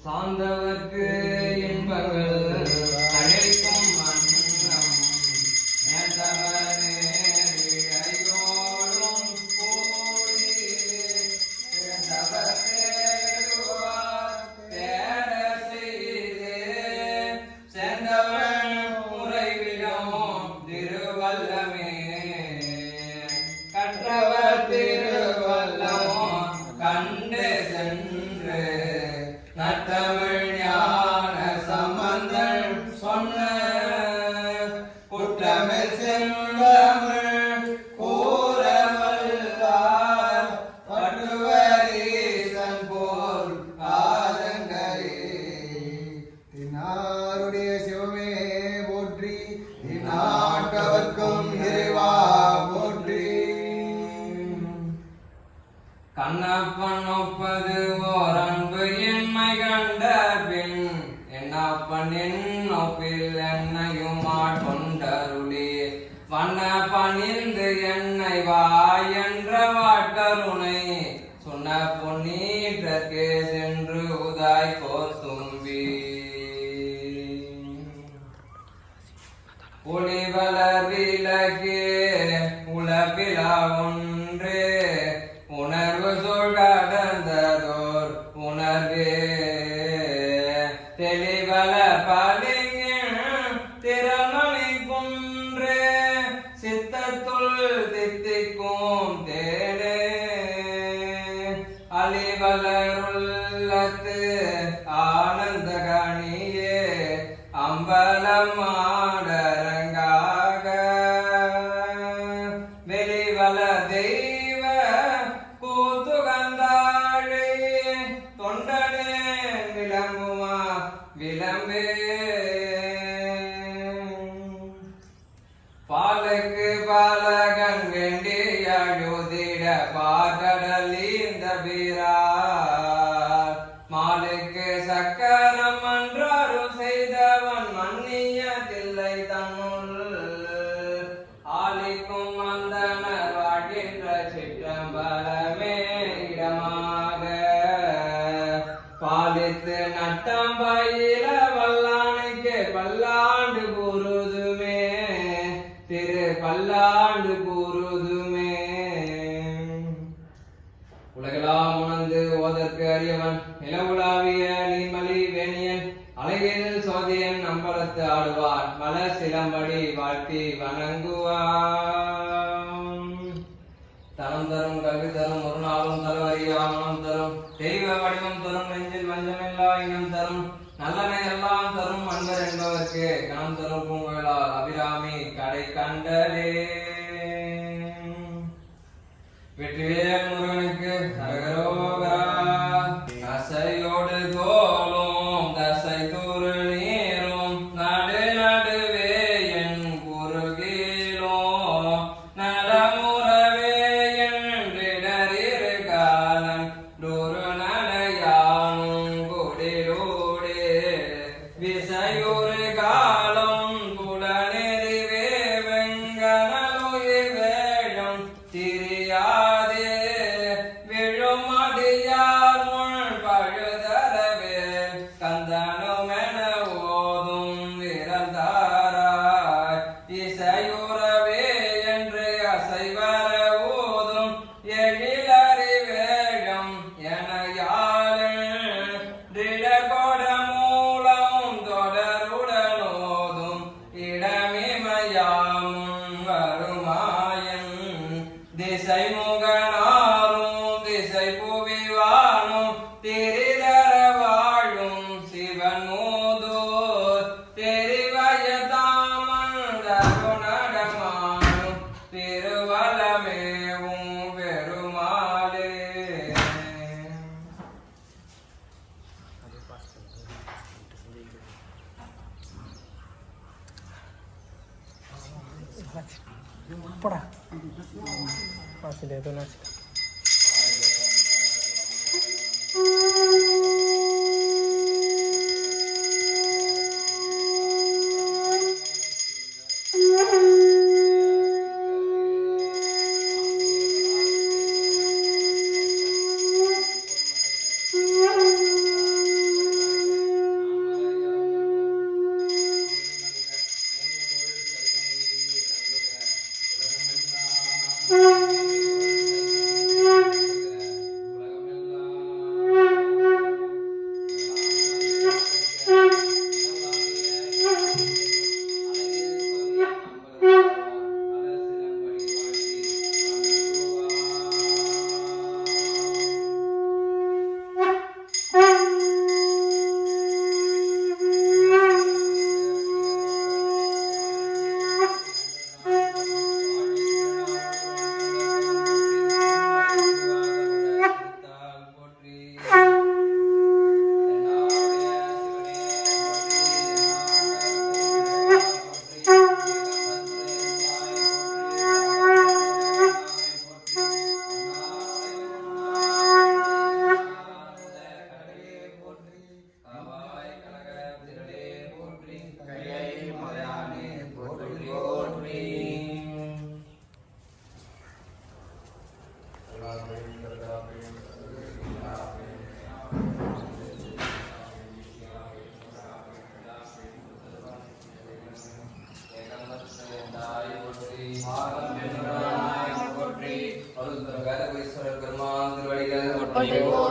சார்ந்தவர்க்கு இன்பங்கள் அழைக்கும் மன்னம் நேர்ந்தவனே இழையோடும் கூடி சேர்ந்தவர் தேடுவார் தேட செய்து சேர்ந்தவன் உறைவிடம் திருவல்லமே கற்றவர் திருவல்லமோ கண்டு சென்று நற்றமிழ் ஞான சம்பந்தன் சொன்ன குற்றமிழ் செந்தமிழ் கூறவல்லார் பட்டுவரீசன் போல் ஆதங்களே தினாருடைய சிவமே போற்றி தினாட்டவர்க்கும் இறைவா போற்றி. கண்ணப்பன் ஒப்பது ஓர் அன்பு என்மை கண்ட பின் என்னப்பன் என்னொப்பில் என்னையும் ஆட்கொண்டருளே வண்ண பணிந்து என்னை வா என்ற வாட்கருணை சொன்ன பொன்னீற்றற்கே சென்று உதாய் கோத்தும்பி ஒளிவளர் விலகே உலப்பிலா ஒன்றே உணர்வு சொல்கடந்ததோர் உணர்வே தெளிவல பலிங்கின் திறமணி குன்றே சித்தத்துள் தித்திக்கும் தேனே அலிவலருள்ளத்து ஆனந்த கணியே அம்பலம் ஆடரங்காக வெளிவல தெய்வ கூத்துகந்தாழே தொண்டனே விளங்குமா விளம்பே பாலுக்கு பாலகன் வேண்டி அழுதிட பாகடல் இந்த வீரார் மாலுக்கு சக்கரம் அன்றாரும் செய்தவன் மன்னிய தில்லை தன்னுள் ஆலிக்கும் அந்தனர் வாழ்கின்ற சிற்றம்பலமே இடமாக பாலித்து நட்டம் பயில வல்லானுக்கு பல்லாண்டு கூறுதுமே திரு பல்லாண்டு கூறுதுமே. உலகெல்லாம் உணர்ந்து ஓதற்கு அறியவன் நிலவுலாவிய நீமலி வேணியன் அழகில் சோதியன் அம்பலத்து ஆடுவார் மலர் சிலம்படி வாழ்த்தி வணங்குவான். தனம் தரும் கல்வி தரும் ஒரு நாளும் தருவறியாமனம் தரும் தெய்வ வடிவம் தரும் நெஞ்சில் வஞ்சமில்லா இனம் தரும் நல்லனை எல்லாம் தரும் அன்பர் என்பவர்க்கு கணம் தரும் பூங்குழலால் அபிராமி கடை கண்டலே. வெற்றிவேல் முருகனுக்கு அரகரோகரா. அசையோடு கோலும் தசை தூரு நீரும் நடு நடுவே என் குறுகிலும் நலமுறவே என்றிடறிரு காலம் டொரு நடையானும் குடிலோடு விசையொரு காலம் குடநெறிவே வெங்கனலுயிர் வேழம் திரியாதே விழுமடியார் முள் பழுதரவே கந்தனுமென ஓதும் விரல்தாராய் இசையுறவே என்று அசைவர ஓதும் எழிலறி வேழம் என யாழிட மூலம் தொடருடன் ஓதும் இடமிமயாமும் வருமாயன் திசை முகனாரும் திசை புவிவானும் திரிதர வாழும் சிவன் மூதூர் தெரிவய தாமன் தருணடமானும் திருவலமேவும் பெருமாளே. Pora. Masih dia tu nasi. போற்றி